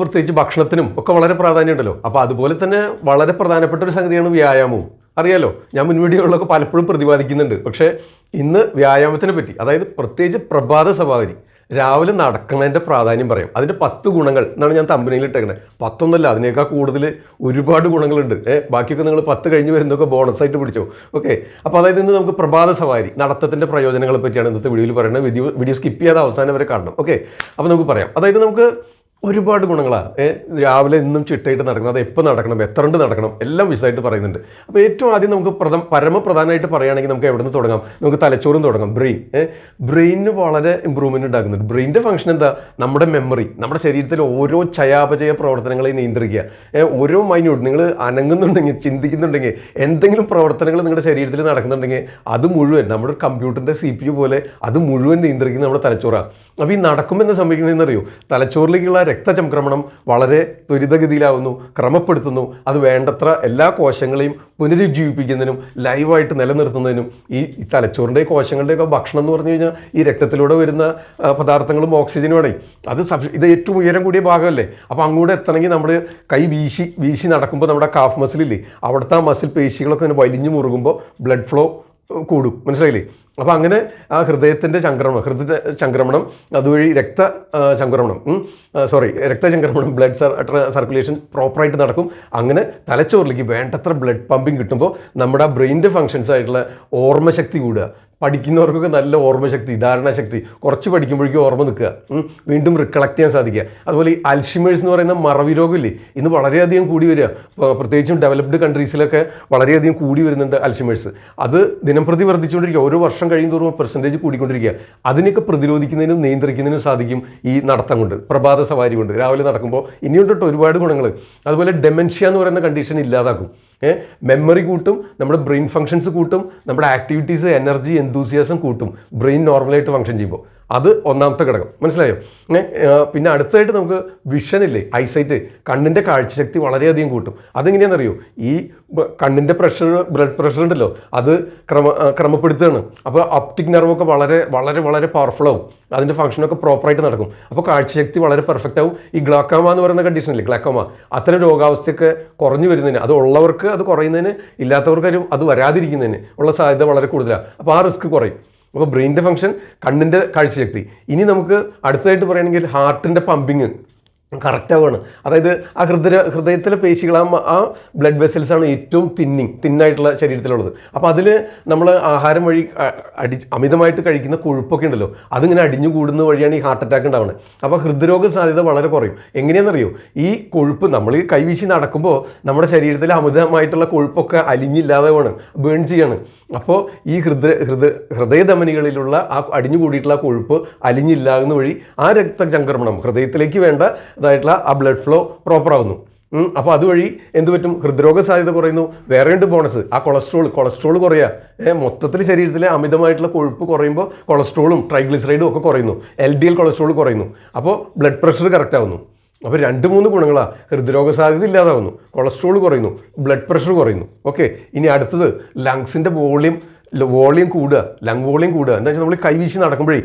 പ്രത്യേകിച്ച് ഭക്ഷണത്തിനും ഒക്കെ വളരെ പ്രാധാന്യമുണ്ടല്ലോ. അപ്പോൾ അതുപോലെ തന്നെ വളരെ പ്രധാനപ്പെട്ട ഒരു സംഗതിയാണ് വ്യായാമവും. അറിയാലോ, ഞാൻ മുൻ വീഡിയോകളിലൊക്കെ പലപ്പോഴും പ്രതിപാദിക്കുന്നുണ്ട്. പക്ഷേ ഇന്ന് വ്യായാമത്തിനെ പറ്റി, അതായത് പ്രത്യേകിച്ച് പ്രഭാത സവാരി, രാവിലെ നടക്കുന്നതിൻ്റെ പ്രാധാന്യം പറയാം. അതിൻ്റെ 10 ഗുണങ്ങൾ എന്നാണ് ഞാൻ തമ്പനയിൽ ഇട്ടേക്കുന്നത്. 10 അതിനേക്കാൾ കൂടുതൽ ഒരുപാട് ഗുണങ്ങളുണ്ട്. ബാക്കിയൊക്കെ നിങ്ങൾ 10 കഴിഞ്ഞ് വരുന്നതൊക്കെ ബോണസായിട്ട് പിടിച്ചോ. ഓക്കെ, അപ്പോൾ അതായത് ഇന്ന് നമുക്ക് പ്രഭാത സവാരി നടത്തത്തിൻ്റെ പ്രയോജനങ്ങളെ പറ്റിയാണ് ഇന്നത്തെ വീഡിയോയിൽ പറയുന്നത്. വീഡിയോ സ്കിപ്പ് ചെയ്യാതെ അവസാനം വരെ കാണണം. ഓക്കെ, അപ്പോൾ നമുക്ക് പറയാം. അതായത് നമുക്ക് ഒരുപാട് ഗുണങ്ങളാണ്. രാവിലെ ഇന്നും ചിട്ടയിട്ട് നടക്കണം, അത് എപ്പോൾ നടക്കണം, എത്ര കണ്ട് നടക്കണം, എല്ലാം വിശദമായിട്ട് പറയുന്നുണ്ട്. അപ്പോൾ ഏറ്റവും ആദ്യം നമുക്ക് പരമപ്രധാനമായിട്ട് പറയുകയാണെങ്കിൽ നമുക്ക് എവിടെ നിന്ന് തുടങ്ങാം? നമുക്ക് തലച്ചോറും തുടങ്ങാം. ബ്രെയിനിന് വളരെ ഇമ്പ്രൂവ്മെൻറ്റ് ഉണ്ടാക്കുന്നുണ്ട്. ബ്രെയിനിൻ്റെ ഫംഗ്ഷൻ എന്താ? നമ്മുടെ മെമ്മറി, നമ്മുടെ ശരീരത്തിലെ ഓരോ ചയാപചയ പ്രവർത്തനങ്ങളെ നിയന്ത്രിക്കുക. ഓരോ മൈന്യൂട്ട് നിങ്ങൾ അനങ്ങുന്നുണ്ടെങ്കിൽ, ചിന്തിക്കുന്നുണ്ടെങ്കിൽ, എന്തെങ്കിലും പ്രവർത്തനങ്ങൾ നിങ്ങളുടെ ശരീരത്തിൽ നടക്കുന്നുണ്ടെങ്കിൽ അത് മുഴുവൻ നമ്മുടെ കമ്പ്യൂട്ടറിൻ്റെ CPU പോലെ അത് മുഴുവൻ നിയന്ത്രിക്കുന്നത് നമ്മുടെ തലച്ചോറാണ്. അപ്പോൾ ഈ നടക്കുമ്പോൾ എന്താ സംഭവിക്കണമെന്ന് അറിയോ? തലച്ചോറിലേക്കുള്ള രക്തചംക്രമണം വളരെ ത്വരിതഗതിയിലാവുന്നു, ക്രമപ്പെടുത്തുന്നു. അത് വേണ്ടത്ര എല്ലാ കോശങ്ങളെയും പുനരുജ്ജീവിപ്പിക്കുന്നതിനും ലൈവായിട്ട് നിലനിർത്തുന്നതിനും ഈ തലച്ചോറിൻ്റെ കോശങ്ങളുടെയൊക്കെ ഭക്ഷണം എന്ന് പറഞ്ഞു കഴിഞ്ഞാൽ ഈ രക്തത്തിലൂടെ വരുന്ന പദാർത്ഥങ്ങളും ഓക്സിജനുമാണ്. ഇത് ഏറ്റവും ഉയരം കൂടിയ ഭാഗമല്ലേ. അപ്പോൾ അങ്ങോട്ട് എത്തണമെങ്കിൽ നമ്മൾ കൈ വീശി നടക്കുമ്പോൾ നമ്മുടെ കാഫ് മസിലില്ലേ, അവിടുത്തെ ആ മസിൽ പേശികളൊക്കെ ഇങ്ങനെ വലിഞ്ഞു മുറുകുമ്പോൾ ബ്ലഡ് ഫ്ലോ കൂടും. മനസ്സിലായില്ലേ? അപ്പോൾ അങ്ങനെ ആ ഹൃദയ ചംക്രമണം അതുവഴി രക്തചംക്രമണം ബ്ലഡ് സർക്കുലേഷൻ പ്രോപ്പറായിട്ട് നടക്കും. അങ്ങനെ തലച്ചോറിലേക്ക് വേണ്ടത്ര ബ്ലഡ് പമ്പിങ് കിട്ടുമ്പോൾ നമ്മുടെ ആ ബ്രെയിനിൻ്റെ ഫങ്ഷൻസ് ആയിട്ടുള്ള ഓർമ്മശക്തി കൂടുക. പഠിക്കുന്നവർക്കൊക്കെ നല്ല ഓർമ്മശക്തി, ധാരണാശക്തി, കുറച്ച് പഠിക്കുമ്പോഴേക്കും ഓർമ്മ നിൽക്കുക, വീണ്ടും റിക്കളക്ട് ചെയ്യാൻ സാധിക്കുക. അതുപോലെ ഈ അൽഷിമേഴ്സ് എന്ന് പറയുന്ന മറവി രോഗമില്ലേ, ഇന്ന് വളരെയധികം കൂടി വരിക. പ്രത്യേകിച്ചും ഡെവലപ്ഡ് കൺട്രീസിലൊക്കെ വളരെയധികം കൂടി വരുന്നുണ്ട് അൽഷിമേഴ്സ്. അത് ദിനംപ്രതി വർദ്ധിച്ചുകൊണ്ടിരിക്കുക. ഓരോ വർഷം കഴിയുന്തോറും പെർസെൻറ്റേജ് കൂടിക്കൊണ്ടിരിക്കുക. അതിനൊക്കെ പ്രതിരോധിക്കുന്നതിനും നിയന്ത്രിക്കുന്നതിനും സാധിക്കും ഈ നടത്തം കൊണ്ട്, പ്രഭാത സവാരി കൊണ്ട്. രാവിലെ നടക്കുമ്പോൾ ഇനിയുണ്ട് കേട്ടോ ഒരുപാട് ഗുണങ്ങൾ. അതുപോലെ ഡെമെൻഷ്യ എന്ന് പറയുന്ന കണ്ടീഷൻ ഇല്ലാതാക്കും. മെമ്മറി കൂട്ടും, നമ്മുടെ ബ്രെയിൻ ഫങ്ഷൻസ് കൂട്ടും, നമ്മുടെ ആക്ടിവിറ്റീസ്, എനർജി, എന്തൂസിയാസം കൂട്ടും ബ്രെയിൻ നോർമലായിട്ട് ഫങ്ഷൻ ചെയ്യുമ്പോൾ. അത് ഒന്നാമത്തെ ഘടകം. മനസ്സിലായോ? പിന്നെ അടുത്തതായിട്ട് നമുക്ക് വിഷനില്ലേ, ഐസൈറ്റ്, കണ്ണിൻ്റെ കാഴ്ചശക്തി വളരെയധികം കൂട്ടും. അതെങ്ങനെയാണെന്നറിയോ? ഈ കണ്ണിൻ്റെ ബ്ലഡ് പ്രഷർ ഉണ്ടല്ലോ, അത് ക്രമപ്പെടുത്തുകയാണ്. അപ്പോൾ ഒപ്റ്റിക് നെർവൊക്കെ വളരെ വളരെ വളരെ പവർഫുൾ ആവും. അതിൻ്റെ ഫംഗ്ഷനൊക്കെ പ്രോപ്പറായിട്ട് നടക്കും. അപ്പോൾ കാഴ്ചശക്തി വളരെ പെർഫെക്റ്റ് ആവും. ഈ ഗ്ലാക്കോമ എന്ന് പറയുന്ന കണ്ടീഷനില്ലേ, ഗ്ലാക്കോമ, അത്തരം രോഗാവസ്ഥയൊക്കെ കുറഞ്ഞു വരുന്നതിന്, അത് ഉള്ളവർക്ക് അത് കുറയുന്നതിന്, ഇല്ലാത്തവർക്ക് അത് വരാതിരിക്കുന്നതിന് ഉള്ള സാധ്യത വളരെ കൂടുതലാണ്. അപ്പോൾ ആ റിസ്ക് കുറയും. അപ്പോൾ ബ്രെയിനിൻ്റെ ഫംഗ്ഷൻ, കണ്ണിൻ്റെ കാഴ്ചശക്തി. ഇനി നമുക്ക് അടുത്തതായിട്ട് പറയുകയാണെങ്കിൽ ഹാർട്ടിൻ്റെ പമ്പിങ് കറക്റ്റ് ആവുകയാണ്. അതായത് ആ ഹൃദയത്തിലെ പേശികൾ, ആ ബ്ലഡ് വെസൽസാണ് ഏറ്റവും തിന്നായിട്ടുള്ള ശരീരത്തിലുള്ളത്. അപ്പോൾ അതിൽ നമ്മൾ ആഹാരം വഴി അമിതമായിട്ട് കഴിക്കുന്ന കൊഴുപ്പൊക്കെ ഉണ്ടല്ലോ, അതിങ്ങനെ അടിഞ്ഞു കൂടുന്ന വഴിയാണ് ഈ ഹാർട്ട് അറ്റാക്ക് ഉണ്ടാവുന്നത്. അപ്പോൾ ഹൃദ്രോഗ സാധ്യത വളരെ കുറയും. എങ്ങനെയാണെന്നറിയോ? ഈ കൊഴുപ്പ് നമ്മൾ കൈവീശി നടക്കുമ്പോൾ നമ്മുടെ ശരീരത്തിൽ അമിതമായിട്ടുള്ള കൊഴുപ്പൊക്കെ അലിഞ്ഞില്ലാതെ ബേൺ ചെയ്യാണ്. അപ്പോൾ ഈ ഹൃദയധമനികളിലുള്ള ആ അടിഞ്ഞുകൂടിയിട്ടുള്ള കൊഴുപ്പ് അലിഞ്ഞില്ലാകുന്ന വഴി ആ രക്തചംക്രമണം, ഹൃദയത്തിലേക്ക് വേണ്ട ഇതായിട്ടുള്ള ആ ബ്ലഡ് ഫ്ലോ പ്രോപ്പർ ആവുന്നു. അപ്പോൾ അതുവഴി എന്ത് പറ്റും? ഹൃദ്രോഗ സാധ്യത കുറയുന്നു. വേറെ ഉണ്ട് ബോണസ്, ആ കൊളസ്ട്രോൾ കുറയുക. മൊത്തത്തിൽ ശരീരത്തിലെ അമിതമായിട്ടുള്ള കൊഴുപ്പ് കുറയുമ്പോൾ കൊളസ്ട്രോളും ട്രൈഗ്ലിസറൈഡും ഒക്കെ കുറയുന്നു. LDL കൊളസ്ട്രോൾ കുറയുന്നു. അപ്പോൾ ബ്ലഡ് പ്രഷർ കറക്റ്റ് ആവുന്നു. അപ്പോൾ 2-3 ഗുണങ്ങളാണ്. ഹൃദ്രോഗ സാധ്യത ഇല്ലാതാവുന്നു, കൊളസ്ട്രോൾ കുറയുന്നു, ബ്ലഡ് പ്രഷർ കുറയുന്നു. ഓക്കെ, ഇനി അടുത്തത് ലങ്സിൻ്റെ വോളിയം കൂടുക, ലങ് വോളിയം കൂടുക. എന്താ വെച്ചാൽ നമ്മൾ കൈവീശി നടക്കുമ്പോഴേ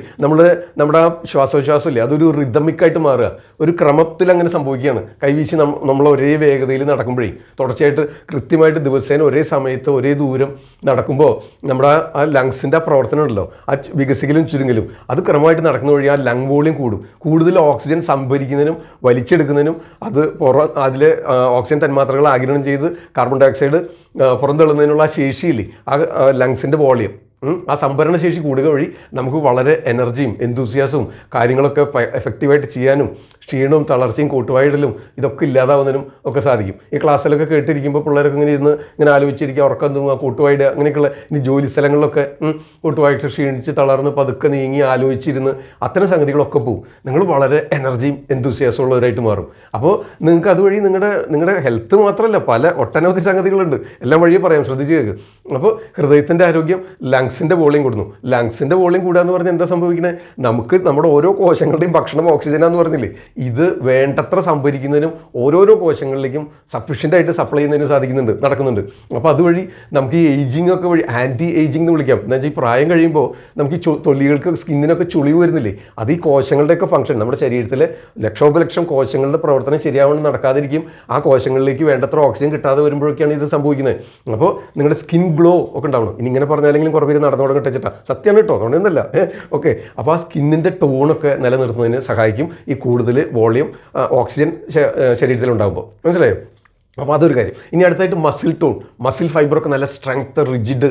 നമ്മുടെ ശ്വാസോച്ഛ്വാസം ഇല്ലേ, അതൊരു റിതമിക്കായിട്ട് മാറുക, ഒരു ക്രമത്തിൽ അങ്ങനെ സംഭവിക്കുകയാണ്. കൈവീശി നമ്മൾ ഒരേ വേഗതയിൽ നടക്കുമ്പോഴേ, തുടർച്ചയായിട്ട് കൃത്യമായിട്ട് ദിവസേന ഒരേ സമയത്ത് ഒരേ ദൂരം നടക്കുമ്പോൾ നമ്മുടെ ആ ലങ്സിൻ്റെ ആ പ്രവർത്തനം ഉണ്ടല്ലോ, ആ വികസിക്കലും ചുരുങ്ങലും അത് ക്രമമായിട്ട് നടക്കുന്ന വഴി ആ ലങ് വോളിയം കൂടും. കൂടുതൽ ഓക്സിജൻ സംഭരിക്കുന്നതിനും വലിച്ചെടുക്കുന്നതിനും അതിലെ ഓക്സിജൻ തന്മാത്രകൾ ആഗിരണം ചെയ്ത് കാർബൺ ഡൈ ഓക്സൈഡ് പുറന്തള്ളുന്നതിനുള്ള ശേഷിയില്ലേ, ആ ലങ്സിൻ്റെ വോളിയം, ആ സംഭരണ ശേഷി കൂടുക വഴി നമുക്ക് വളരെ എനർജിയും എന്തൂസിയാസവും കാര്യങ്ങളൊക്കെ എഫക്റ്റീവായിട്ട് ചെയ്യാനും ക്ഷീണവും തളർച്ചയും കൂട്ടുവായിടലും ഇതൊക്കെ ഇല്ലാതാവുന്നതിനും ഒക്കെ സാധിക്കും. ഈ ക്ലാസ്സിലൊക്കെ കേട്ടിരിക്കുമ്പോൾ പിള്ളേരൊക്കെ ഇങ്ങനെ ആലോചിച്ചിരിക്കുക, ഉറക്കം തൂങ്ങുക, കൂട്ടുവായിട്ട് അങ്ങനെയൊക്കെയുള്ള ഇനി ജോലി സ്ഥലങ്ങളിലൊക്കെ കൂട്ടുവായിട്ട് ക്ഷീണിച്ച് തളർന്ന് പതുക്കെ നീങ്ങി ആലോചിച്ചിരുന്ന് അത്തരം സംഗതികളൊക്കെ പോകും. നിങ്ങൾ വളരെ എനർജിയും എന്തൂസിയാസം ഉള്ളവരായിട്ട് മാറും. അപ്പോൾ നിങ്ങൾക്ക് അതുവഴി നിങ്ങളുടെ ഹെൽത്ത് മാത്രമല്ല, ഒട്ടനവധി സംഗതികളുണ്ട്. എല്ലാം വഴിയെ പറയാം, ശ്രദ്ധിച്ച് കേൾക്കുക. അപ്പോൾ ഹൃദയത്തിൻ്റെ ആരോഗ്യം, ലങ്സ് ലങ്സിൻ്റെ വോളിയം കൂടുന്നു. ലങ്സിൻ്റെ വോളിയം കൂടുക എന്ന് പറഞ്ഞാൽ എന്താ സംഭവിക്കുന്നത്? നമുക്ക് നമ്മുടെ ഓരോ കോശങ്ങളുടെയും ഭക്ഷണം ഓക്സിജനാന്ന് പറഞ്ഞില്ലേ, ഇത് വേണ്ടത്ര സംഭരിക്കുന്നതിനും ഓരോരോ കോശങ്ങളിലേക്കും സഫീഷ്യൻ്റ് ആയിട്ട് സപ്ലൈ ചെയ്യുന്നതിനും നടക്കുന്നുണ്ട്. അപ്പോൾ അതുവഴി നമുക്ക് ഈ ഏജിങ് ഒക്കെ വഴി ആൻറ്റി ഏജിങ് എന്ന് വിളിക്കാം. എന്താ വെച്ചാൽ ഈ പ്രായം കഴിയുമ്പോൾ നമുക്ക് ഈ തൊലികൾക്ക് സ്കിന്നിനൊക്കെ ചുളിവ് വരുന്നില്ലേ, അത് ഈ കോശങ്ങളുടെയൊക്കെ ഫംഗ്ഷൻ, നമ്മുടെ ശരീരത്തിലെ ലക്ഷോപലക്ഷം കോശങ്ങളുടെ പ്രവർത്തനം ശരിയാവണം നടക്കാതിരിക്കും. ആ കോശങ്ങളിലേക്ക് വേണ്ടത്ര ഓക്സിജൻ കിട്ടാതെ വരുമ്പോഴൊക്കെയാണ് ഇത് സംഭവിക്കുന്നത്. അപ്പോൾ നിങ്ങളുടെ സ്കിൻ ഗ്ലോ ഒക്കെ ഉണ്ടാവണം. ഇനി ഇങ്ങനെ പറഞ്ഞാലെങ്കിലും കുറേ പേര് നടന്നു തുടങ്ങി വെച്ചിട്ടാ, സത്യമാണ് കേട്ടോ, അതുകൊണ്ടൊന്നല്ല. ഓക്കെ, അപ്പോൾ ആ സ്കിന്നിൻ്റെ ടോണൊക്കെ നിലനിർത്തുന്നതിന് സഹായിക്കും ഈ കൂടുതൽ വോളിയം ഓക്സിജൻ ശരീരത്തിലുണ്ടാകുമ്പോൾ. മനസ്സിലായോ? അപ്പോൾ അതൊരു കാര്യം. ഇനി അടുത്തായിട്ട് മസിൽ ടോൺ, മസിൽ ഫൈബറൊക്കെ നല്ല സ്ട്രെങ്ത്, റിജിഡ്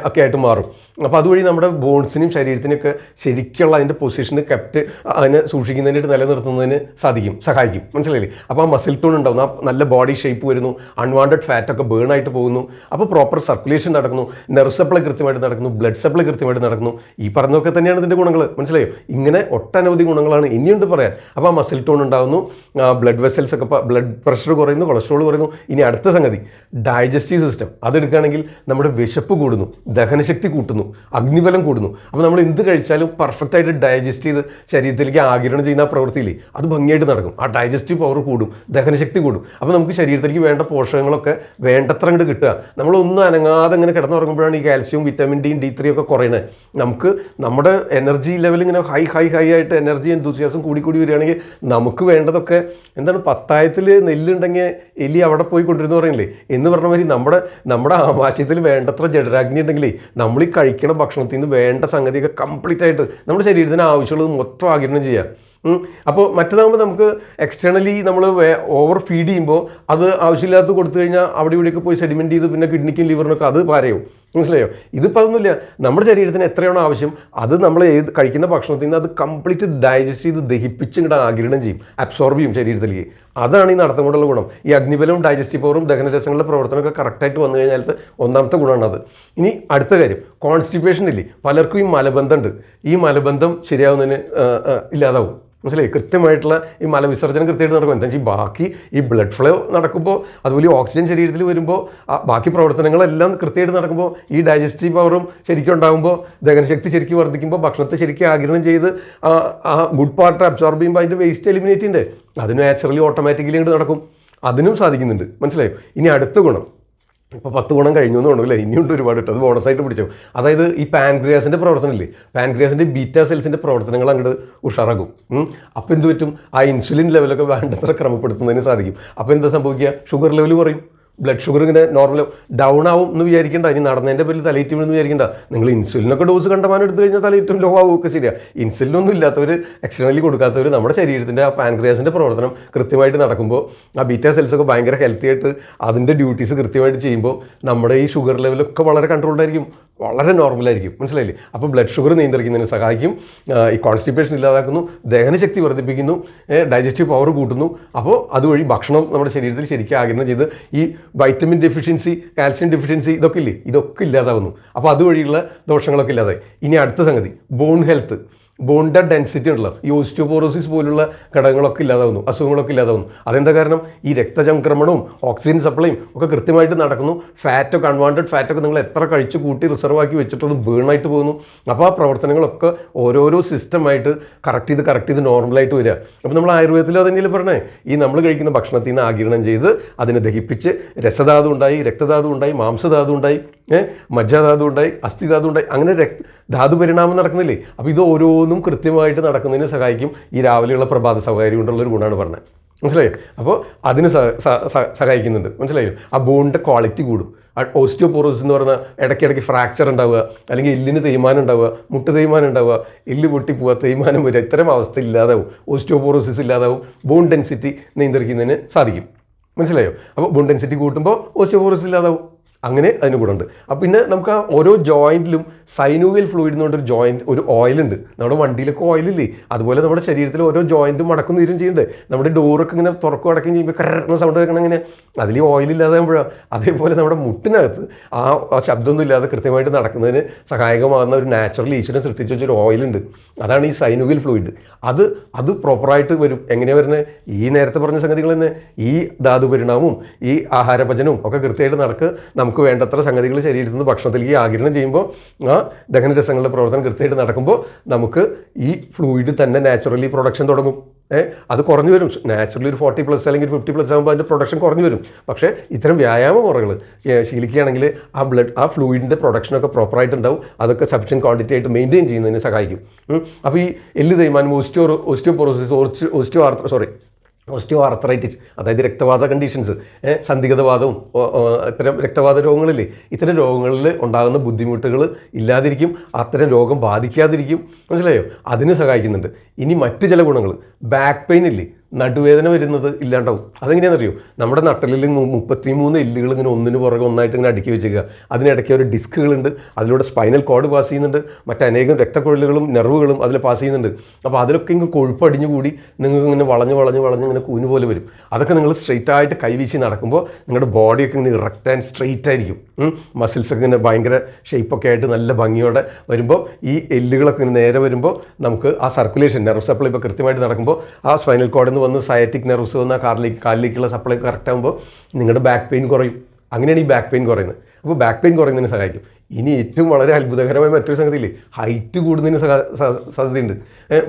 ഒക്കെ ആയിട്ട് മാറും. അപ്പോൾ അതുവഴി നമ്മുടെ ബോൺസിനും ശരീരത്തിനൊക്കെ ശരിക്കുള്ള അതിൻ്റെ പൊസിഷന് കെപ്റ്റ് അതിനെ സൂക്ഷിക്കുന്നതിനായിട്ട് നിലനിർത്തുന്നതിന് സഹായിക്കും. മനസ്സിലായില്ലേ? അപ്പോൾ ആ മസിൽ ടോൺ ഉണ്ടാകുന്നു, ആ നല്ല ബോഡി ഷേപ്പ് വരുന്നു, അൺവാണ്ടഡ് ഫാറ്റൊക്കെ ബേൺ ആയിട്ട് പോകുന്നു. അപ്പോൾ പ്രോപ്പർ സർക്കുലേഷൻ നടക്കുന്നു, നെർവ് സപ്ലൈ കൃത്യമായിട്ട് നടക്കുന്നു, ബ്ലഡ് സപ്ലൈ കൃത്യമായിട്ട് നടക്കുന്നു. ഈ പറഞ്ഞതൊക്കെ തന്നെയാണ് ഇതിൻ്റെ ഗുണങ്ങൾ. മനസ്സിലായോ? ഇങ്ങനെ ഒട്ടനവധി ഗുണങ്ങളാണ് ഇനിയുണ്ട് പറയാൻ. അപ്പോൾ ആ മസിൽ ടോൺ ഉണ്ടാകുന്നു, ബ്ലഡ് വെസൽസ് ഒക്കെ, ബ്ലഡ് പ്രഷർ കുറയുന്നു, കൊളസ്ട്രോൾ കുറയുന്നു. ഇനി അടുത്ത സംഗതി ഡൈജസ്റ്റീവ് സിസ്റ്റം. അതെടുക്കുകയാണെങ്കിൽ നമ്മുടെ വിശപ്പ് കൂടുന്നു, ദഹനശക്തി കൂട്ടുന്നു, അഗ്നിബലം കൂടുന്നു. അപ്പോൾ നമ്മൾ എന്ത് കഴിച്ചാലും പെർഫെക്റ്റായിട്ട് ഡൈജസ്റ്റ് ചെയ്ത് ശരീരത്തിലേക്ക് ആഗിരണം ചെയ്യുന്ന ആ പ്രവൃത്തിയില്ലേ, അത് ഭംഗിയായിട്ട് നടക്കും. ആ ഡൈജസ്റ്റീവ് പവർ കൂടും, ദഹനശക്തി കൂടും. അപ്പോൾ നമുക്ക് ശരീരത്തിലേക്ക് വേണ്ട പോഷകങ്ങളൊക്കെ വേണ്ടത്ര അങ്ങോട്ട് കിട്ടുക. നമ്മളൊന്നും അനങ്ങാതെ ഇങ്ങനെ കിടന്നുറങ്ങുമ്പോഴാണ് ഈ കാൽസ്യവും വിറ്റാമിൻ ഡിയും D3 ഒക്കെ കുറയണത്. നമുക്ക് നമ്മുടെ എനർജി ലെവൽ ഇങ്ങനെ ഹൈ ആയിട്ട് എനർജി എന്തൂസിയാസം കൂടി വരികയാണെങ്കിൽ നമുക്ക് വേണ്ടതൊക്കെ എന്താണ്, പത്തായത്തിൽ നെല്ലുണ്ടെങ്കിൽ എലി അവിടെ പോയി കൊണ്ടിരുന്നു പറയില്ലേ എന്ന് പറഞ്ഞ മാതിരി നമ്മുടെ ആമാശയത്തിൽ വേണ്ടത്ര ജഠരാഗ്നി ഉണ്ടെങ്കിലേ നമ്മൾ ഈ കഴിക്കണ ഭക്ഷണത്തിൽ നിന്ന് വേണ്ട സംഗതിയൊക്കെ കംപ്ലീറ്റ് ആയിട്ട് നമ്മുടെ ശരീരത്തിന് ആവശ്യമുള്ളത് മൊത്തം ആഗിരണം ചെയ്യാം. അപ്പോൾ മറ്റേതാകുമ്പോൾ നമുക്ക് എക്സ്റ്റേണലി നമ്മൾ ഓവർ ഫീഡ് ചെയ്യുമ്പോൾ അത് ആവശ്യമില്ലാത്ത കൊടുത്തു കഴിഞ്ഞാൽ അവിടെ ഇവിടെയൊക്കെ പോയി സെഡിമെൻറ്റ് ചെയ്ത് പിന്നെ കിഡ്നിക്കും ലിവറിനൊക്കെ അത് പാരയോ. മനസ്സിലായോ? ഇതിപ്പോൾ അതൊന്നുമില്ല. നമ്മുടെ ശരീരത്തിന് എത്രയാണോ ആവശ്യം അത് നമ്മൾ കഴിക്കുന്ന ഭക്ഷണത്തിൽ നിന്ന് അത് കംപ്ലീറ്റ് ഡൈജസ്റ്റ് ചെയ്ത് ദഹിപ്പിച്ച് ഇങ്ങോട്ട് ആഗിരണം ചെയ്യും, അബ്സോർബ് ചെയ്യും ശരീരത്തിലേക്ക്. അതാണ് ഈ നടത്തം കൊണ്ടുള്ള ഗുണം. ഈ അഗ്നിബലവും ഡൈജസ്റ്റീവ് പവറും ദഹനരസങ്ങളുടെ പ്രവർത്തനമൊക്കെ കറക്റ്റായിട്ട് വന്നു കഴിഞ്ഞാൽ ഒന്നാമത്തെ ഗുണമാണ് അത്. ഇനി അടുത്ത കാര്യം, കോൺസ്റ്റിപ്പേഷൻ ഇല്ലേ, പലർക്കും ഈ മലബന്ധമുണ്ട്. ഈ മലബന്ധം ശരിയാവുന്നതിന് ഇല്ലാതാവും. മനസ്സിലായി? കൃത്യമായിട്ടുള്ള ഈ മലവിസർജനം കൃത്യമായിട്ട് നടക്കും. എന്താ വെച്ചാൽ ബാക്കി ഈ ബ്ലഡ് ഫ്ലോ നടക്കുമ്പോൾ അതുപോലെ ഓക്സിജൻ ശരീരത്തിൽ വരുമ്പോൾ ബാക്കി പ്രവർത്തനങ്ങളെല്ലാം കൃത്യമായിട്ട് നടക്കുമ്പോൾ ഈ ഡൈജസ്റ്റീവ് പവറും ശരിക്കും ഉണ്ടാകുമ്പോൾ ദഹനശക്തി ശരിക്കും വർദ്ധിക്കുമ്പോൾ ഭക്ഷണത്തെ ശരിക്കും ആഗിരണം ചെയ്ത് ആ ഗുഡ് പാർട്ട് അബ്സോർബ് ചെയ്യുമ്പോൾ അതിൻ്റെ വേസ്റ്റ് എലിമിനേറ്റ് ഉണ്ട്. അതിന് നാച്ചുറലി ഓട്ടോമാറ്റിക്കലി ഇങ്ങോട്ട് നടക്കും. അതിനും സാധിക്കുന്നുണ്ട്. മനസ്സിലായോ? ഇനി അടുത്ത ഗുണം, ഇപ്പോൾ 10 ഗുണം കഴിഞ്ഞു എന്ന് തോന്നുന്നു, ഇനിയുണ്ട് ഒരുപാട് ഇട്ട്, അത് ബോണസായിട്ട് പിടിച്ചോ. അതായത് ഈ പാൻക്രിയാസിൻ്റെ പ്രവർത്തനമില്ലേ, പാൻക്രിയാസിൻ്റെ ബീറ്റാ സെൽസിൻ്റെ പ്രവർത്തനങ്ങൾ അങ്ങോട്ട് ഉഷാറാക്കും. അപ്പോൾ എന്ത് പറ്റും, ആ ഇൻസുലിൻ ലെവലൊക്കെ വേണ്ടത്ര ക്രമപ്പെടുത്തുന്നതിന് സാധിക്കും. അപ്പോൾ എന്താ സംഭവിക്കുക, ഷുഗർ ലെവൽ കുറയും, ബ്ലഡ് ഷുഗർ ഇങ്ങനെ നോർമൽ ഡൗൺ ആവും എന്ന് വിചാരിക്കേണ്ട. ഇനി നടന്നതിൻ്റെ പേരിൽ തലയിറ്റ് വീണെന്ന് വിചാരിക്കേണ്ട. നിങ്ങൾ ഇൻസുലിനൊക്കെ ഡോസ് കണ്ടമാനം എടുത്തു കഴിഞ്ഞാൽ തലയിറ്റും ലോ ആവുമൊക്കെ ശരിയാണ്. ഇൻസുലിനൊന്നും ഇല്ലാത്തവർ, എക്സ്റ്റേണലി കൊടുക്കാത്തവർ, നമ്മുടെ ശരീരത്തിൻ്റെ ആ പാൻക്രിയാസിൻ്റെ പ്രവർത്തനം കൃത്യമായിട്ട് നടക്കുമ്പോൾ ആ ബീറ്റാ സെൽസൊക്കെ ഭയങ്കര ഹെൽത്തി ആയിട്ട് അതിൻ്റെ ഡ്യൂട്ടീസ് കൃത്യമായിട്ട് ചെയ്യുമ്പോൾ നമ്മുടെ ഈ ഷുഗർ ലെവലൊക്കെ വളരെ കൺട്രോൾഡായിരിക്കും, വളരെ നോർമലായിരിക്കും. മനസ്സിലായില്ലേ? അപ്പോൾ ബ്ലഡ് ഷുഗർ നിയന്ത്രിക്കുന്നതിന് സഹായിക്കും, ഈ കോൺസ്റ്റിപ്പേഷൻ ഇല്ലാതാക്കുന്നു, ദഹനശക്തി വർദ്ധിപ്പിക്കുന്നു, ഡൈജസ്റ്റീവ് പവർ കൂട്ടുന്നു. അപ്പോൾ അതുവഴി ഭക്ഷണം നമ്മുടെ ശരീരത്തിൽ ശരിക്കും ആഗിരണം ചെയ്ത് ഈ വൈറ്റമിൻ ഡെഫിഷ്യൻസി, കാൽസ്യം ഡെഫിഷ്യൻസി ഇതൊക്കെ ഇല്ലാതാവുന്നു. അപ്പോൾ അതുവഴിയുള്ള ദോഷങ്ങളൊക്കെ ഇല്ലാതായി. ഇനി അടുത്ത സംഗതി, ബോൺ ഹെൽത്ത്. ബോണിൻ്റെ ഡെൻസിറ്റി ഉണ്ടല്ലോ, ഈ ഓസ്റ്റിയോ പോറോസിസ് പോലുള്ള ഘടകങ്ങളൊക്കെ ഇല്ലാതാവുന്നു, അസുഖങ്ങളൊക്കെ ഇല്ലാതാവുന്നു. അതെന്താ കാരണം, ഈ രക്തചംക്രമണവും ഓക്സിജൻ സപ്ലൈയും ഒക്കെ കൃത്യമായിട്ട് നടക്കുന്നു. ഫാറ്റൊക്കെ, അൺവാണ്ടഡ് ഫാറ്റൊക്കെ നിങ്ങൾ എത്ര കഴിച്ച് കൂട്ടി റിസർവ് ആക്കി വെച്ചിട്ടത് ബേണായിട്ട് പോകുന്നു. അപ്പോൾ ആ പ്രവർത്തനങ്ങളൊക്കെ ഓരോരോ സിസ്റ്റമായിട്ട് കറക്റ്റ് ചെയ്ത് നോർമലായിട്ട് വരിക. അപ്പോൾ നമ്മൾ ആയുർവേദത്തിൽ അതെങ്കിലും പറഞ്ഞേ, ഈ നമ്മൾ കഴിക്കുന്ന ഭക്ഷണത്തിൽ നിന്ന് ആഗിരണം ചെയ്ത് അതിനെ ദഹിപ്പിച്ച് രസധാതു ഉണ്ടായി, രക്തധാതു ഉണ്ടായി, മാംസധാതു ഉണ്ടായി, മജ്ജാധാതു ഉണ്ടായി, അസ്ഥിധാതു ഉണ്ടായി, അങ്ങനെ ധാതു പരിണാമം നടക്കുന്നില്ലേ. അപ്പോൾ ഇത് ഓരോന്നും കൃത്യമായിട്ട് നടക്കുന്നതിന് സഹായിക്കും ഈ രാവിലെയുള്ള പ്രഭാത സൗകര്യം കൊണ്ടുള്ളൊരു ഗുണമാണ് പറഞ്ഞത്. മനസ്സിലായോ? അപ്പോൾ അതിന് സഹായിക്കുന്നുണ്ട്. മനസ്സിലായോ? ആ ബോണിൻ്റെ ക്വാളിറ്റി കൂടും. ഓസ്റ്റിയോ പോറോസിസ് എന്ന് പറഞ്ഞാൽ ഇടയ്ക്കിടയ്ക്ക് ഫ്രാക്ചർ ഉണ്ടാവുക, അല്ലെങ്കിൽ എല്ലിന് തേയ്മാനം ഉണ്ടാവുക, മുട്ട് തേയ്മാനം ഉണ്ടാവുക, എല്ല് പൊട്ടിപ്പോവുക, തേയ്മാനം വരിക, ഇത്തരം അവസ്ഥ ഇല്ലാതാവും. ഓസ്റ്റിയോ പോറോസിസ് ഇല്ലാതാവും. ബോൺ ഡെൻസിറ്റി നിയന്ത്രിക്കുന്നതിന് സാധിക്കും. മനസ്സിലായോ? അപ്പോൾ ബോൺ ഡെൻസിറ്റി കൂട്ടുമ്പോൾ ഓസ്റ്റിയോ പോറോസിസ് ഇല്ലാതാവും. അങ്ങനെ അതിന് ഗുണമുണ്ട്. അപ്പം പിന്നെ നമുക്ക് ആ ഓരോ ജോയിൻറ്റിലും സൈനോവിയൽ ഫ്ലൂയിഡ് എന്ന് പറഞ്ഞൊരു ജോയിൻറ്റ്, ഒരു ഓയിലുണ്ട്. നമ്മുടെ വണ്ടിയിലൊക്കെ ഓയിലില്ലേ, അതുപോലെ നമ്മുടെ ശരീരത്തിൽ ഓരോ ജോയിൻറ്റും മടക്കും നീരും ചെയ്യുന്നുണ്ട്. നമ്മുടെ ഡോറൊക്കെ ഇങ്ങനെ തുറക്കും അടക്കുകയും ചെയ്യുമ്പോൾ കറന്ന സൗണ്ട് കേൾക്കണം. ഇങ്ങനെ അതിൽ ഓയിലില്ലാതാകുമ്പോഴാണ്. അതേപോലെ നമ്മുടെ മുട്ടിനകത്ത് ആ ശബ്ദമൊന്നും ഇല്ലാതെ കൃത്യമായിട്ട് നടക്കുന്നതിന് സഹായകമാകുന്ന ഒരു നാച്ചുറൽ ഈശ്വരൻ സൃഷ്ടിച്ച് വെച്ചൊരു ഓയിലുണ്ട്. അതാണ് ഈ സൈനോവിയൽ ഫ്ലൂയിഡ്. അത് പ്രോപ്പറായിട്ട് വരും. എങ്ങനെയാണ് വരുന്നത്, ഈ നേരത്തെ പറഞ്ഞ സംഗതികൾ തന്നെ, ഈ ധാതു പരിണാമവും ഈ ആഹാരഭജനവും ഒക്കെ കൃത്യമായിട്ട് നമുക്ക് വേണ്ടത്ര സംഗതികൾ ശരീരത്തിൽ നിന്ന് ഭക്ഷണത്തിലേക്ക് ആഗിരണം ചെയ്യുമ്പോൾ ആ ദഹനരസങ്ങളുടെ പ്രവർത്തനം കൃത്യമായിട്ട് നടക്കുമ്പോൾ നമുക്ക് ഈ ഫ്ലൂയിഡ് തന്നെ നാച്ചുറലി പ്രൊഡക്ഷൻ തുടങ്ങും. അത് കുറഞ്ഞു വരും. നാച്ചുറലി ഒരു 40+ അല്ലെങ്കിൽ 50+ ആകുമ്പോൾ അതിൻ്റെ പ്രൊഡക്ഷൻ കുറഞ്ഞു വരും. പക്ഷേ ഇത്തരം വ്യായാമ മുറകൾ ശീലിക്കുകയാണെങ്കിൽ ആ ഫ്ലൂയിഡിൻ്റെ പ്രൊഡക്ഷനൊക്കെ പ്രോപ്പറായിട്ടുണ്ടാവും. അതൊക്കെ സഫിഷ്യൻറ്റ് ക്വാണ്ടിറ്റി ആയിട്ട് മെയിൻറ്റെയിൻ ചെയ്യുന്നതിന് സഹായിക്കും. അപ്പോൾ ഈ എല്ല് തേയ്മാനം, ഓസ്റ്റിയോപോറോസിസ്, ഓസ്റ്റിയോ ആർത്രൈറ്റിസ്, അതായത് രക്തവാത കണ്ടീഷൻസ്, സന്ധിഗതവാദവും ഇത്തരം രക്തവാത രോഗങ്ങളില്ലേ, ഇത്തരം രോഗങ്ങളിൽ ഉണ്ടാകുന്ന ബുദ്ധിമുട്ടുകൾ ഇല്ലാതിരിക്കും, അത്തരം രോഗം ബാധിക്കാതിരിക്കും. മനസ്സിലായോ? അതിന് സഹായിക്കുന്നുണ്ട്. ഇനി മറ്റ് ചില ഗുണങ്ങൾ, ബാക്ക് പെയിൻ ഇല്ലേ, നടുവേദന വരുന്നത് ഇല്ലാണ്ടാവും. അതെങ്ങനെയാണെന്നറിയോ? നമ്മുടെ നട്ടലിൽ 33 എല്ലുകൾ ഇങ്ങനെ ഒന്നിന് പുറകെ ഒന്നായിട്ട് ഇങ്ങനെ അടുക്കി വെച്ചേക്കുക. അതിനിടയ്ക്ക് ഒരു ഡിസ്കുകളുണ്ട്, അതിലൂടെ സ്പൈനൽ കോഡ് പാസ് ചെയ്യുന്നുണ്ട്, മറ്റനേകം രക്തക്കൊഴലുകളും നെർവുകളും അതിൽ പാസ് ചെയ്യുന്നുണ്ട്. അപ്പോൾ അതിലൊക്കെ ഇങ്ങനെ കൊഴുപ്പടിഞ്ഞു കൂടി നിങ്ങൾക്ക് ഇങ്ങനെ വളഞ്ഞ് ഇങ്ങനെ കൂന് പോലെ വരും. അതൊക്കെ നിങ്ങൾ സ്ട്രെയിറ്റ് ആയിട്ട് കൈവീശി നടക്കുമ്പോൾ നിങ്ങളുടെ ബോഡിയൊക്കെ ഇങ്ങനെ ഇറക്റ്റ് ആൻഡ് സ്ട്രെയിറ്റ് ആയിരിക്കും. മസിൽസൊക്കെ ഇങ്ങനെ ഭയങ്കര ഷേപ്പൊക്കെ ആയിട്ട് നല്ല ഭംഗിയോടെ വരുമ്പോൾ ഈ എല്ലുകളൊക്കെ ഇങ്ങനെ നേരെ വരുമ്പോൾ നമുക്ക് ആ സർക്കുലേഷൻ, നെർവ് സപ്ലൈ ഇപ്പോൾ കൃത്യമായിട്ട് നടക്കുമ്പോൾ ആ സ്പൈനൽ കോഡിൽ നിന്ന് വന്ന് സയറ്റിക് നെർവ്സ് വന്ന് കാലിലേക്കുള്ള സപ്ലൈ കറക്റ്റ് ആകുമ്പോൾ നിങ്ങളുടെ ബാക്ക് പെയിൻ കുറയും. അങ്ങനെയാണ് ഈ ബാക്ക് പെയിൻ കുറയുന്നത്. അപ്പോൾ ബാക്ക് പെയിൻ കുറയുന്നതിന് സഹായിക്കും. ഇനി ഏറ്റവും വളരെ അത്ഭുതകരമായ മറ്റൊരു സംഗതിയില്ലേ, ഹൈറ്റ് കൂടുന്നതിന് സാധ്യതയുണ്ട്.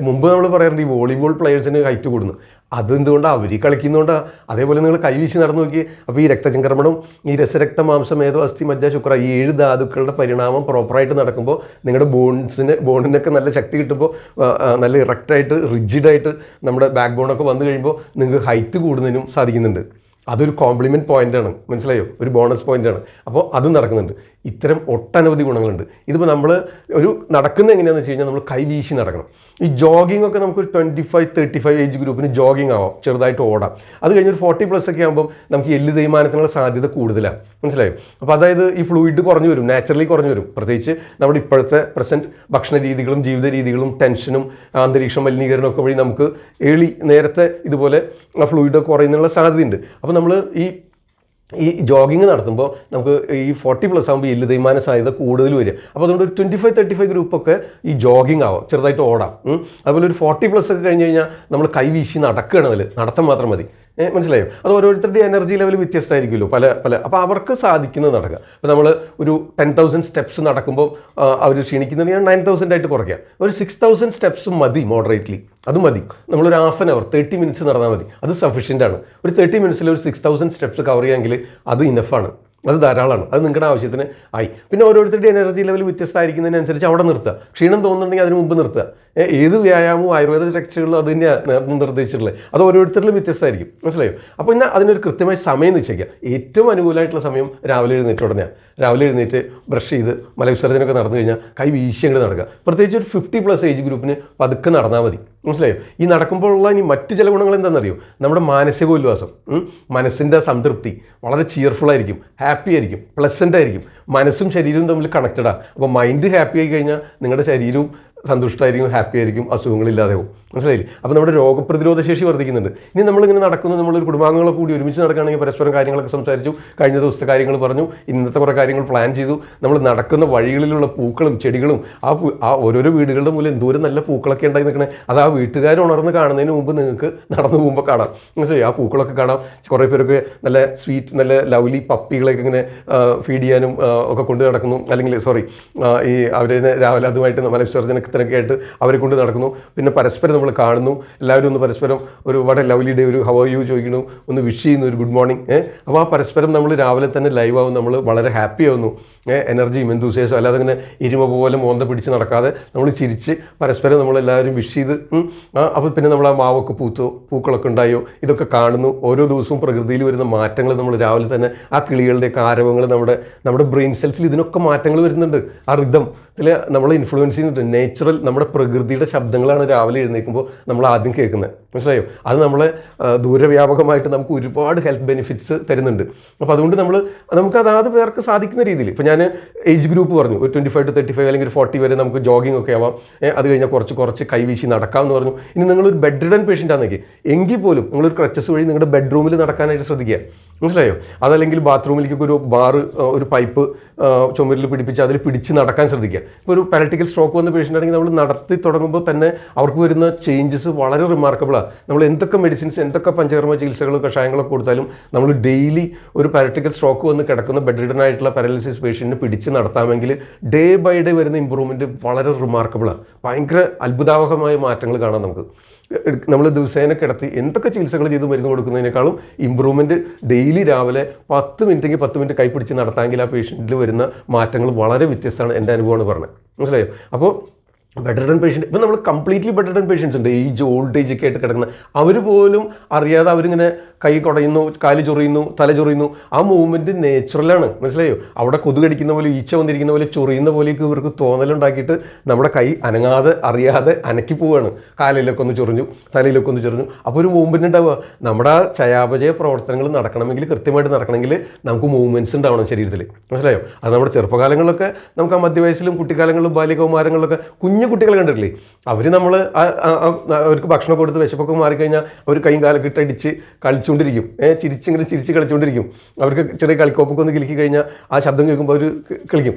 മുമ്പ് നമ്മൾ പറയാറുണ്ട് ഈ വോളിബോൾ പ്ലെയേഴ്സിന് ഹൈറ്റ് കൂടുന്നു. അതെന്തുകൊണ്ടാണ്? അവർ കളിക്കുന്നതുകൊണ്ടാണ്. അതേപോലെ നിങ്ങൾ കൈവീശി നടന്നു നോക്കി. അപ്പോൾ ഈ രക്തചംക്രമണം, ഈ രസരക്ത മാംസം, മേധോ, അസ്ഥി, മജ്ജ, ശുക്ര, ഈ 7 ധാതുക്കളുടെ പരിണാമം പ്രോപ്പറായിട്ട് നടക്കുമ്പോൾ നിങ്ങളുടെ ബോണിനൊക്കെ നല്ല ശക്തി കിട്ടുമ്പോൾ, നല്ല ഇറക്റ്റായിട്ട് റിജിഡായിട്ട് നമ്മുടെ ബാക്ക് ബോണൊക്കെ വന്നു കഴിയുമ്പോൾ നിങ്ങൾക്ക് ഹൈറ്റ് കൂടുന്നതിനും സാധിക്കുന്നുണ്ട്. അതൊരു കോംപ്ലിമെൻറ്റ് പോയിൻ്റാണ്. മനസ്സിലായോ? ഒരു ബോണസ് പോയിൻ്റാണ്. അപ്പോൾ അതും നടക്കുന്നുണ്ട്. ഇത്തരം ഒട്ടനവധി ഗുണങ്ങളുണ്ട്. ഇതിപ്പോൾ നമ്മൾ ഒരു നടക്കുന്നത് എങ്ങനെയാണെന്ന് വെച്ച് കഴിഞ്ഞാൽ നമ്മൾ കൈവീശി നടക്കണം. ഈ ജോഗിങ് ഒക്കെ നമുക്കൊരു 25-35 ഏജ് ഗ്രൂപ്പിന് ജോഗിങ് ആവാം, ചെറുതായിട്ട് ഓടാം. അത് കഴിഞ്ഞൊരു 40+ ഒക്കെ ആകുമ്പോൾ നമുക്ക് എല്ല് തേയ്മാനത്തിനുള്ള സാധ്യത കൂടുതലാണ്. മനസ്സിലായോ? അപ്പോൾ അതായത് ഈ ഫ്ലൂയിഡ് കുറഞ്ഞു വരും, നാച്ചുറലി കുറഞ്ഞു വരും. പ്രത്യേകിച്ച് നമ്മുടെ ഇപ്പോഴത്തെ പ്രസൻറ്റ് ഭക്ഷണ രീതികളും ജീവിത രീതികളും ടെൻഷനും അന്തരീക്ഷ മലിനീകരണവും ഒക്കെ വഴി നമുക്ക് നേരത്തെ ഇതുപോലെ ഫ്ലൂയിഡ് കുറയുന്നുള്ള സാധ്യതയുണ്ട്. അപ്പോൾ നമ്മൾ ഈ ജോഗിങ് നടത്തുമ്പോൾ നമുക്ക് ഈ 40+ ആകുമ്പോൾ എല്ല് തേയ്മാന സാധ്യത കൂടുതൽ വരിക. അപ്പോൾ അതുകൊണ്ട് ഒരു 25-35 ഗ്രൂപ്പൊക്കെ ഈ ജോഗിങ് ആവാം, ചെറുതായിട്ട് ഓടാം. അതുപോലെ ഒരു 40+ ഒക്കെ കഴിഞ്ഞ് കഴിഞ്ഞാൽ നമ്മൾ കൈവീശി നടക്കുകയാണ്, അതിൽ നടത്തം മാത്രം മതി. മനസ്സിലായോ? അത് ഓരോരുത്തരുടെ എനർജി ലെവൽ വ്യത്യസ്തമായിരിക്കുമല്ലോ, പല അപ്പോൾ അവർക്ക് സാധിക്കുന്നത് നടക്കുക. അപ്പോൾ നമ്മൾ ഒരു 10,000 സ്റ്റെപ്സ് നടക്കുമ്പോൾ അവർ ക്ഷീണിക്കുന്നുണ്ടെങ്കിൽ 9,000 ആയിട്ട് കുറയ്ക്കാം. ഒരു 6,000 സ്റ്റെപ്സ് മതി മോഡറേറ്റ്ലി, അത് മതി. നമ്മളൊരു 1/2 hour 30 മിനിറ്റ്സ് നടന്നാൽ മതി, അത് സഫീഷ്യൻ്റ് ആണ്. ഒരു 30 മിനിറ്റ്സിൽ ഒരു 6,000 സ്റ്റെപ്സ് കവർ ചെയ്യാമെങ്കിൽ അത് ഇനഫാണ്, അത് ധാരാളമാണ്. അത് നിങ്ങളുടെ ആവശ്യത്തിന് ആയി. പിന്നെ ഓരോരുത്തരുടെ എനർജി ലെവൽ വ്യത്യസ്തമായിരിക്കുന്നതിനനുസരിച്ച് അവിടെ നിർത്തുക. ക്ഷീണം തോന്നുന്നുണ്ടെങ്കിൽ അതിന് മുമ്പ് നിർത്തുക. ഏത് വ്യായാമവും ആയുർവേദ ടെക്സ്റ്റുകളിലും അത് തന്നെയാണ് നിർദ്ദേശിച്ചിട്ടുള്ളത്. അത് ഓരോരുത്തരിലും വ്യത്യസ്തമായിരിക്കും. മനസ്സിലായോ? അപ്പോൾ ഇന്ന് അതിനൊരു കൃത്യമായ സമയം നിശ്ചയിക്കുക. ഏറ്റവും അനുകൂലമായിട്ടുള്ള സമയം രാവിലെ എഴുന്നേറ്റ് ഉടനെയാണ്. രാവിലെ എഴുന്നേറ്റ് ബ്രഷ് ചെയ്ത് മലവിസർജനമൊക്കെ നടന്നു കഴിഞ്ഞാൽ കൈ വീശി അങ്ങോട്ട് നടക്കുക. പ്രത്യേകിച്ച് ഒരു 50+ ഏജ് ഗ്രൂപ്പിന് പതുക്കെ നടന്നാൽ മതി. മനസ്സിലായോ? ഈ നടക്കുമ്പോഴുള്ള ഇനി മറ്റ് ചില ഗുണങ്ങൾ എന്താണെന്നറിയോ? നമ്മുടെ മാനസികോല്ലാസം, മനസ്സിൻ്റെ സംതൃപ്തി, വളരെ ചിയർഫുള്ളായിരിക്കും, ഹാപ്പി ആയിരിക്കും, പ്ലസൻ്റ് ആയിരിക്കും. മനസ്സും ശരീരവും തമ്മിൽ കണക്റ്റഡാണ്. അപ്പോൾ മൈൻഡ് ഹാപ്പി ആയി കഴിഞ്ഞാൽ നിങ്ങളുടെ ശരീരവും സന്തുഷ്ടമായിരിക്കും, ഹാപ്പി ആയിരിക്കും, അസുഖങ്ങളില്ലാതെയാവും. മനസ്സിലായില്ലേ? അപ്പോൾ നമ്മുടെ രോഗപ്രതിരോധ ശേഷി വർദ്ധിക്കുന്നുണ്ട്. ഇനി നമ്മളിങ്ങനെ നടക്കുന്നത്, നമ്മളൊരു കുടുംബാംഗങ്ങളൊക്കെ കൂടി ഒരുമിച്ച് നടക്കുകയാണെങ്കിൽ പരസ്പരം കാര്യങ്ങളൊക്കെ സംസാരിച്ചു, കഴിഞ്ഞ ദിവസത്തെ കാര്യങ്ങൾ പറഞ്ഞു, ഇന്നത്തെ കുറേ കാര്യങ്ങൾ പ്ലാൻ ചെയ്തു. നമ്മൾ നടക്കുന്ന വഴികളിലുള്ള പൂക്കളും ചെടികളും ആ ഓരോരോ വീടുകളുടെ മൂലം എന്തോരം നല്ല പൂക്കളൊക്കെ ഉണ്ടായി നിൽക്കണേ, അത് ആ വീട്ടുകാർ ഉണർന്ന് കാണുന്നതിന് മുമ്പ് നിങ്ങൾക്ക് നടന്നു പോകുമ്പോൾ കാണാം. മനസ്സിലായി? ആ പൂക്കളൊക്കെ കാണാം. കുറേ പേരൊക്കെ നല്ല സ്വീറ്റ്, നല്ല ലവ്ലി പപ്പികളൊക്കെ ഇങ്ങനെ ഫീഡ് ചെയ്യാനും ഒക്കെ കൊണ്ട് നടക്കുന്നു. അല്ലെങ്കിൽ ഈ അവരെ രാവിലെ അതുമായിട്ട് മലവിസർജനത്തിനൊക്കെ ആയിട്ട് അവരെ കൊണ്ട് നടക്കുന്നു. പിന്നെ പരസ്പരം നമ്മൾ കാണുന്നു, എല്ലാവരും ഒന്ന് പരസ്പരം ഒരു വളരെ ലവ്ലി ഡേ, ഒരു ഹൗ ആർ യു ചോദിക്കുന്നു, ഒന്ന് വിഷ് ചെയ്യുന്നു, ഒരു ഗുഡ് മോർണിംഗ്. അപ്പോൾ ആ പരസ്പരം നമ്മൾ രാവിലെ തന്നെ ലൈവ് ആവും, നമ്മൾ വളരെ ഹാപ്പി ആവുന്നു. എനർജിയും എന്തൂസിയാസം, അല്ലാതെ ഇങ്ങനെ ഇരുമ പോലെ മോന്ത പിടിച്ച് നടക്കാതെ നമ്മൾ ചിരിച്ച് പരസ്പരം നമ്മളെല്ലാവരും വിഷ് ചെയ്ത്, അപ്പോൾ പിന്നെ നമ്മൾ ആ മാവൊക്കെ പൂക്കളൊക്കെ ഉണ്ടായോ, ഇതൊക്കെ കാണുന്നു. ഓരോ ദിവസവും പ്രകൃതിയിൽ വരുന്ന മാറ്റങ്ങൾ നമ്മൾ രാവിലെ തന്നെ ആ കിളികളുടെ ആരവങ്ങൾ നമ്മുടെ ബ്രെയിൻ സെൽസിൽ ഇതിനൊക്കെ മാറ്റങ്ങൾ വരുന്നുണ്ട്. ആ റിതം ഇതിൽ നമ്മളെ ഇൻഫ്ലുവൻസ് ചെയ്യുന്നുണ്ട്. നേച്ചുറൽ നമ്മുടെ പ്രകൃതിയുടെ ശബ്ദങ്ങളാണ് രാവിലെ എഴുന്നേൽക്കുമ്പോൾ നമ്മൾ ആദ്യം കേൾക്കുന്നത്. മനസ്സിലായോ? അത് നമ്മളെ ദൂരവ്യാപകമായിട്ട് നമുക്ക് ഒരുപാട് ഹെൽത്ത് ബെനിഫിറ്റ്സ് തരുന്നുണ്ട്. അപ്പോൾ അതുകൊണ്ട് നമുക്ക് അതാത് പേർക്ക് സാധിക്കുന്ന രീതിയിൽ, ഇപ്പോൾ ഞാൻ ഏജ് ഗ്രൂപ്പ് പറഞ്ഞു, ഒരു 25-35 അല്ലെങ്കിൽ 40 വരെ നമുക്ക് ജോഗിങ് ഒക്കെ ആവാം. അത് കഴിഞ്ഞാൽ കുറച്ച് കൈവീശി നടക്കാമെന്ന് പറഞ്ഞു. ഇനി നിങ്ങളൊരു ബെഡ് റിഡൻ പേഷ്യൻ്റ് ആണെങ്കിൽ എങ്കിൽ പോലും നിങ്ങളൊരു ക്രച്ചസ് വഴി നിങ്ങളുടെ ബെഡ്റൂമിൽ നടക്കാനായിട്ട് ശ്രദ്ധിക്കുക. മനസ്സിലായോ? അതല്ലെങ്കിൽ ബാത്റൂമിലേക്കൊക്കെ ഒരു പൈപ്പ് ചുമരിൽ പിടിപ്പിച്ച് അതിൽ പിടിച്ച് നടക്കാൻ ശ്രദ്ധിക്കുക. ഇപ്പോൾ ഒരു പാരറ്റിക്കൽ സ്ട്രോക്ക് വന്ന പേഷ്യൻ്റ് ആണെങ്കിൽ നമ്മൾ നടത്തി തുടങ്ങുമ്പോൾ തന്നെ അവർക്ക് വരുന്ന ചേഞ്ചസ് വളരെ റിമാർക്കബിളാണ്. സിമ്പിളാണ്. നമ്മൾ എന്തൊക്കെ മെഡിസിൻസ്, എന്തൊക്കെ പഞ്ചകർമ്മ ചികിത്സകളും കഷായങ്ങളൊക്കെ കൊടുത്താലും നമ്മൾ ഡെയിലി ഒരു പാരറ്റിക്കൽ സ്ട്രോക്ക് വന്ന് കിടക്കുന്ന ബെഡ് റിഡൻ ആയിട്ടുള്ള പാരലിസിസ് പേഷ്യൻറ്റിനെ പിടിച്ച് നടത്താമെങ്കിൽ ഡേ ബൈ ഡേ വരുന്ന ഇമ്പ്രൂവ്മെൻറ്റ് വളരെ റിമാർക്കബിളാണ്. ഭയങ്കര അത്ഭുതാവഹമായ മാറ്റങ്ങൾ കാണാം നമുക്ക്. നമ്മൾ ദിവസേന കിടത്തി എന്തൊക്കെ ചികിത്സകൾ ചെയ്ത് മരുന്ന് കൊടുക്കുന്നതിനേക്കാളും ഇമ്പ്രൂവ്മെൻറ്റ് ഡെയിലി രാവിലെ 10 മിനിറ്റെങ്കിൽ 10 മിനിറ്റ് കൈപ്പിടിച്ച് നടത്താമെങ്കിൽ ആ പേഷ്യൻറ്റിൽ വരുന്ന മാറ്റങ്ങൾ വളരെ വ്യത്യസ്തമാണ്. എൻ്റെ അനുഭവമാണ് പറഞ്ഞത്, മനസ്സിലായോ? അപ്പോൾ ബെഡ് റിഡൻ പേഷ്യൻറ്റ്, ഇപ്പം നമ്മൾ കംപ്ലീറ്റ്ലി ബെഡ് റിഡൻ പേഷ്യൻസ് ഉണ്ട്, ഓൾഡ് ഏജ് ഒക്കെ ആയിട്ട് കിടക്കുന്ന, അവർ പോലും അറിയാതെ അവരിങ്ങനെ കൈ കുടയുന്നു, കാല് ചൊറിയുന്നു, തല ചൊറിയുന്നു. ആ മൂവ്മെൻറ്റ് നേച്ചുറലാണ്, മനസ്സിലായോ? അവിടെ കൊതു കടിക്കുന്ന പോലെ, ഈച്ച വന്നിരിക്കുന്ന പോലെ, ചൊറിയുന്ന പോലെയൊക്കെ ഇവർക്ക് തോന്നലുണ്ടാക്കിയിട്ട് നമ്മുടെ കൈ അനങ്ങാതെ അറിയാതെ അനക്കി പോവുകയാണ്. കാലിലൊക്കെ ഒന്ന് ചൊറിഞ്ഞു, തലയിലൊക്കെ ഒന്ന് ചൊറിഞ്ഞു. അപ്പോൾ ഒരു മൂവ്മെൻറ്റ് ഉണ്ടാവുക. നമ്മുടെ ആ ചയാപചയ പ്രവർത്തനങ്ങൾ നടക്കണമെങ്കിൽ, കൃത്യമായിട്ട് നടക്കണമെങ്കിൽ നമുക്ക് മൂവ്മെൻറ്റ്സ് ഉണ്ടാവണം ശരീരത്തിൽ, മനസ്സിലായോ? അത് നമ്മുടെ ചെറുപ്പകാലങ്ങളിലൊക്കെ നമുക്ക് ആ മധ്യവയസ്സിലും കുട്ടിക്കാലങ്ങളിലും ബാല്യകൗമാരങ്ങളിലൊക്കെ കുഞ്ഞു കുട്ടികൾ കണ്ടിട്ടില്ലേ, അവർ നമ്മൾ അവർക്ക് ഭക്ഷണം കൊടുത്ത് വിശപ്പൊക്കെ മാറിക്കഴിഞ്ഞാൽ അവർ കൈയും കാലൊക്കെ ഇട്ടടിച്ച് കളിച്ചുകൊണ്ടിരിക്കും, ചിരിച്ച് കളിച്ചുകൊണ്ടിരിക്കും. അവർക്ക് ചെറിയ കളിക്കോപ്പൊക്കെ ഒന്ന് കിളിക്കി കഴിഞ്ഞാൽ ആ ശബ്ദം കേൾക്കുമ്പോൾ അവർ കളിക്കും.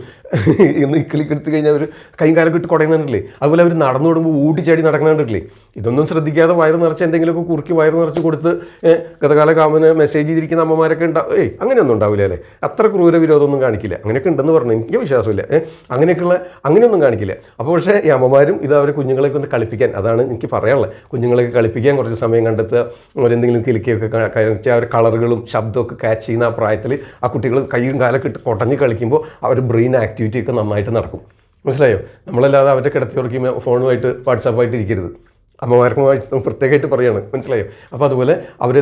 ഇന്ന് കിളിക്കെടുത്ത് കഴിഞ്ഞാൽ അവർ കൈയും കാലൊക്കെ ഇട്ട് കുടയുന്നുണ്ടല്ലേ. അതുപോലെ അവർ നടന്നു വിടുമ്പോൾ ഊട്ടിച്ചാടി നടക്കുന്നുണ്ടല്ലേ. ഇതൊന്നും ശ്രദ്ധിക്കാതെ വയറ് നിറച്ച് എന്തെങ്കിലുമൊക്കെ കുറുക്കി വയറ് നിറച്ച് കൊടുത്ത് ഗതകാല കാമന് മെസ്സേജ് ചെയ്തിരിക്കുന്ന അമ്മമാരൊക്കെ ഉണ്ടാവും. അങ്ങനെയൊന്നും ഉണ്ടാവില്ല അല്ലേ, അത്ര ക്രൂര വിരോധമൊന്നും കാണിക്കില്ല. അങ്ങനെയൊക്കെ ഉണ്ടെന്ന് പറഞ്ഞു, എനിക്ക് വിശ്വാസമില്ല. അങ്ങനെയൊന്നും കാണിക്കില്ല. അപ്പോൾ പക്ഷേ ഈ അമ്മമാരും ഇത് അവരെ കുഞ്ഞുങ്ങളെയൊക്കെ ഒന്ന് കളിപ്പിക്കാൻ, അതാണ് എനിക്ക് പറയാനുള്ളത്, കുഞ്ഞുങ്ങളെയൊക്കെ കളിപ്പിക്കാൻ കുറച്ച് സമയം കണ്ടെത്തുക. അവരെന്തെങ്കിലും കിലുക്കിയൊക്കെ കഴിച്ച് അവർ കളറുകളും ശബ്ദമൊക്കെ ക്യാച്ച് ചെയ്യുന്ന ആ പ്രായത്തിൽ ആ കുട്ടികൾ കൈയും കാലൊക്കെ ഇട്ട് കൊട്ടഞ്ഞ് കളിക്കുമ്പോൾ അവർ ബ്രെയിൻ ആക്ടിവിറ്റിയൊക്കെ നന്നായിട്ട് നടക്കും, മനസ്സിലായോ? നമ്മളല്ലാതെ അവരെ കിടത്തി ഉറക്കി ഫോണുമായിട്ട് വാട്സാപ്പായിട്ട് ഇരിക്കരുത്. അമ്മമാർക്കും പ്രത്യേകമായിട്ട് പറയുകയാണ്, മനസ്സിലായോ? അപ്പോൾ അതുപോലെ അവർ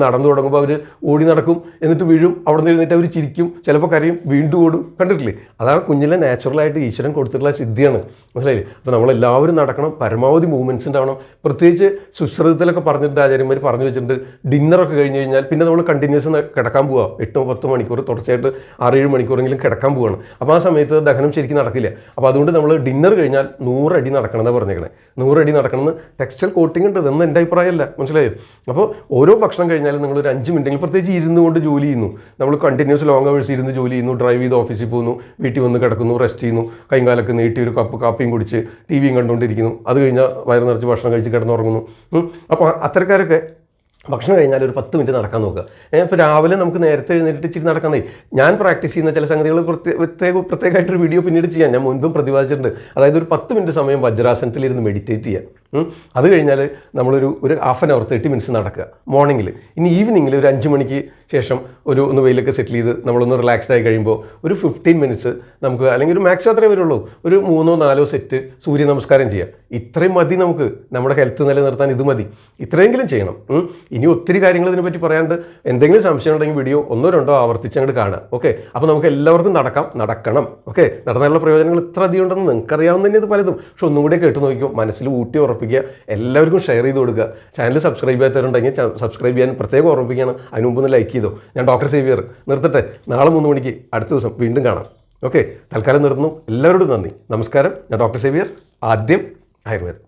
നടന്നു തുടങ്ങുമ്പോൾ അവർ ഓടി നടക്കും, എന്നിട്ട് വീഴും, അവിടെ നിന്ന് എഴുന്നേറ്റ് അവർ ചിരിക്കും, ചിലപ്പോൾ കരയും, വീണ്ടും ഓടും. കണ്ടിട്ടില്ലേ? അതാണ് കുഞ്ഞിലെ നാച്ചുറലായിട്ട് ഈശ്വരൻ കൊടുത്തിട്ടുള്ള സിദ്ധിയാണ്, മനസ്സിലായില്ലേ? അപ്പോൾ നമ്മളെല്ലാവരും നടക്കണം, പരമാവധി മൂവ്മെൻറ്റ്സ് ഉണ്ടാവണം. പ്രത്യേകിച്ച് സുശ്രുതത്തിലൊക്കെ പറഞ്ഞിട്ടുണ്ട്, ആചാര്യന്മാർ പറഞ്ഞു വെച്ചിട്ടുണ്ട്, ഡിന്നറൊക്കെ കഴിഞ്ഞ് കഴിഞ്ഞാൽ പിന്നെ നമ്മൾ കണ്ടിന്യൂസ് കിടക്കാൻ പോവുക. 8-10 മണിക്കൂർ തുടർച്ചയായിട്ട് 6-7 മണിക്കൂറെങ്കിലും കിടക്കാൻ പോവുകയാണ്. അപ്പോൾ ആ സമയത്ത് ദഹനം ശരിക്കും നടക്കില്ല. അപ്പോൾ അതുകൊണ്ട് നമ്മൾ ഡിന്നർ കഴിഞ്ഞാൽ 100 അടി നടക്കണം എന്നാണ് പറഞ്ഞേക്കണേ. 100 അടി നടക്കണമെന്ന് ടെക്സ്റ്റൈൽ കോട്ടിംഗ് ഉണ്ട്, ഇതൊന്നും എൻ്റെ അഭിപ്രായമല്ല, മനസ്സിലായോ? അപ്പോൾ ഓരോ ഭക്ഷണം കഴിഞ്ഞാലും നിങ്ങളൊരു 5 മിനിറ്റെങ്കിൽ, പ്രത്യേകിച്ച് ഇരുന്ന് കൊണ്ട് ജോലി ചെയ്യുന്നു, നമ്മൾ കണ്ടിന്യൂസ് ലോങ് അവേഴ്സ് ഇരുന്ന് ജോലി ചെയ്യുന്നു, ഡ്രൈവ് ചെയ്ത് ഓഫീസിൽ പോകുന്നു, വീട്ടിൽ വന്ന് കിടക്കുന്നു, റെസ്റ്റ് ചെയ്യുന്നു, കൈകാലൊക്കെ നീട്ടി ഒരു കപ്പ് കാപ്പിയും കുടിച്ച് ടിവിയും കണ്ടുകൊണ്ടിരിക്കുന്നു, അത് കഴിഞ്ഞാൽ വയറ് നിറച്ച് ഭക്ഷണം കഴിച്ച് കിടന്നുറങ്ങുന്നു. അപ്പോൾ അത്തരക്കാരൊക്കെ ഭക്ഷണം കഴിഞ്ഞാൽ ഒരു 10 മിനിറ്റ് നടക്കാൻ നോക്കുക. ഇപ്പോൾ രാവിലെ നമുക്ക് നേരത്തെ എഴുന്നേറ്റ് ഇച്ചിരി നടക്കാൻ ഞാൻ പ്രാക്ടീസ് ചെയ്യുന്ന ചില സംഗതികൾ പ്രത്യേകമായിട്ടൊരു വീഡിയോ പിന്നീട് ചെയ്യാം. ഞാൻ മുൻപും പ്രതിപാദിച്ചിട്ടുണ്ട്. അതായത് ഒരു 10 മിനിറ്റ് സമയം വജ്രാസനത്തിലിരുന്ന് മെഡിറ്റേറ്റ് ചെയ്യാം. അത് കഴിഞ്ഞാൽ നമ്മളൊരു 1/2 അവർ 30 മിനിറ്റ്സ് നടക്കുക മോർണിംഗിൽ. ഇനി ഈവനിങ്ങിൽ ഒരു 5 മണിക്ക് ശേഷം ഒന്ന് വെയിലൊക്കെ സെറ്റിൽ ചെയ്ത് നമ്മളൊന്ന് റിലാക്സ്ഡ് ആയി കഴിയുമ്പോൾ ഒരു 15 മിനിറ്റ്സ് നമുക്ക്, അല്ലെങ്കിൽ ഒരു മാക്സിമം അത്രേ വരുള്ളൂ, ഒരു 3-4 സെറ്റ് സൂര്യ നമസ്കാരം ചെയ്യാം. ഇത്രയും മതി നമുക്ക് നമ്മുടെ ഹെൽത്ത് നിലനിർത്താൻ, ഇത് മതി. ഇത്രയെങ്കിലും ചെയ്യണം. ഇനി ഒത്തിരി കാര്യങ്ങൾ ഇതിനെപ്പറ്റി പറയാണ്ട്, എന്തെങ്കിലും സംശയം ഉണ്ടെങ്കിൽ വീഡിയോ 1-2 ആവർത്തിച്ച് അങ്ങോട്ട് കാണാം. ഓക്കെ, അപ്പോൾ നമുക്ക് എല്ലാവർക്കും നടക്കണം. ഓക്കെ, നടന്നാലുള്ള പ്രയോജനങ്ങൾ ഇത്ര അധികം ഉണ്ടെന്ന് നിങ്ങൾക്കറിയാവുന്ന തന്നെ ഇത് പലതും. പക്ഷെ ഒന്നും കൂടെ കേട്ട് നോക്കിയോ, മനസ്സിൽ ഊട്ടി ഉറപ്പിക്കുക, എല്ലാവർക്കും ഷെയർ ചെയ്ത് കൊടുക്കുക. ചാനൽ സബ്സ്ക്രൈബ് ചെയ്യാത്തവരുണ്ടെങ്കിൽ സബ്സ്ക്രൈബ് ചെയ്യാൻ പ്രത്യേകം ഓർമ്മിപ്പിക്കുകയാണ്. അതിന് മുമ്പ് ഒന്ന് ലൈക്ക് ചെയ്തോ. ഞാൻ ഡോക്ടർ സേവിയർ നിർത്തട്ടെ. നാളെ 3 മണിക്ക് അടുത്ത ദിവസം വീണ്ടും കാണാം. ഓക്കെ, തൽക്കാലം നിർത്തുന്നു. എല്ലാവരോടും നന്ദി, നമസ്കാരം. ഞാൻ ഡോക്ടർ സേവിയർ, ആദ്യം ആയുർവേദം.